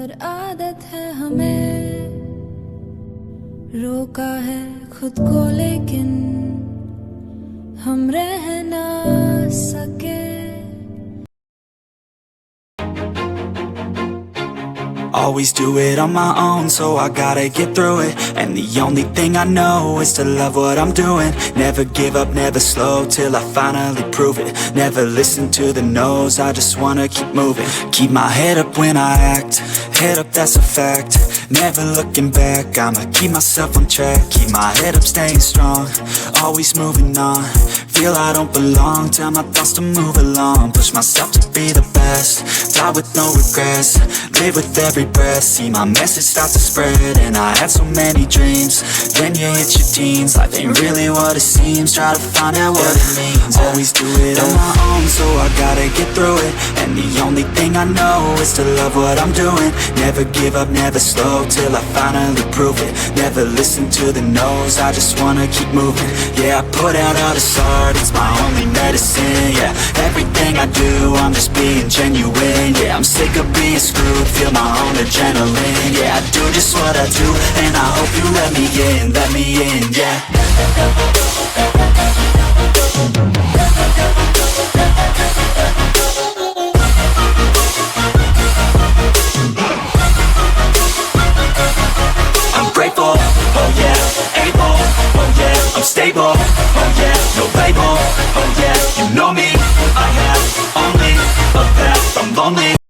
पर आदत है हमें, रोका है खुद को लेकिन हम रह ना सके। Always do it on my own, so I gotta get through it. And the only thing I know is to love what I'm doing. Never give up, never slow, till I finally prove it. Never listen to the no's, I just wanna keep moving. Keep my head up when I act, head up, that's a fact. Never looking back, I'ma keep myself on track. Keep my head up, staying strong, always moving on. Feel I don't belong, tell my thoughts to move along. Push myself to be the best, die with no regrets. Live with every breath, see my message start to spread. And I had so many dreams, then you hit your teens. Life ain't really what it seems, try to find out what it means. Always do it on my own, so I gotta get through it. And the only thing I know is to love what I'm doing. Never give up, never slow, till I finally prove it. Never listen to the no's, I just wanna keep moving. Yeah, I put out all this art, it's my only medicine. Yeah, everything I do, I'm just being genuine. Yeah, I'm sick of being screwed, feel my own adrenaline. Yeah, I do just what I do, and I hope you let me in, yeah. I'm grateful, oh yeah, able, oh yeah, I'm stable, oh yeah, no label, oh yeah, you know me, I have only a path, I'm lonely.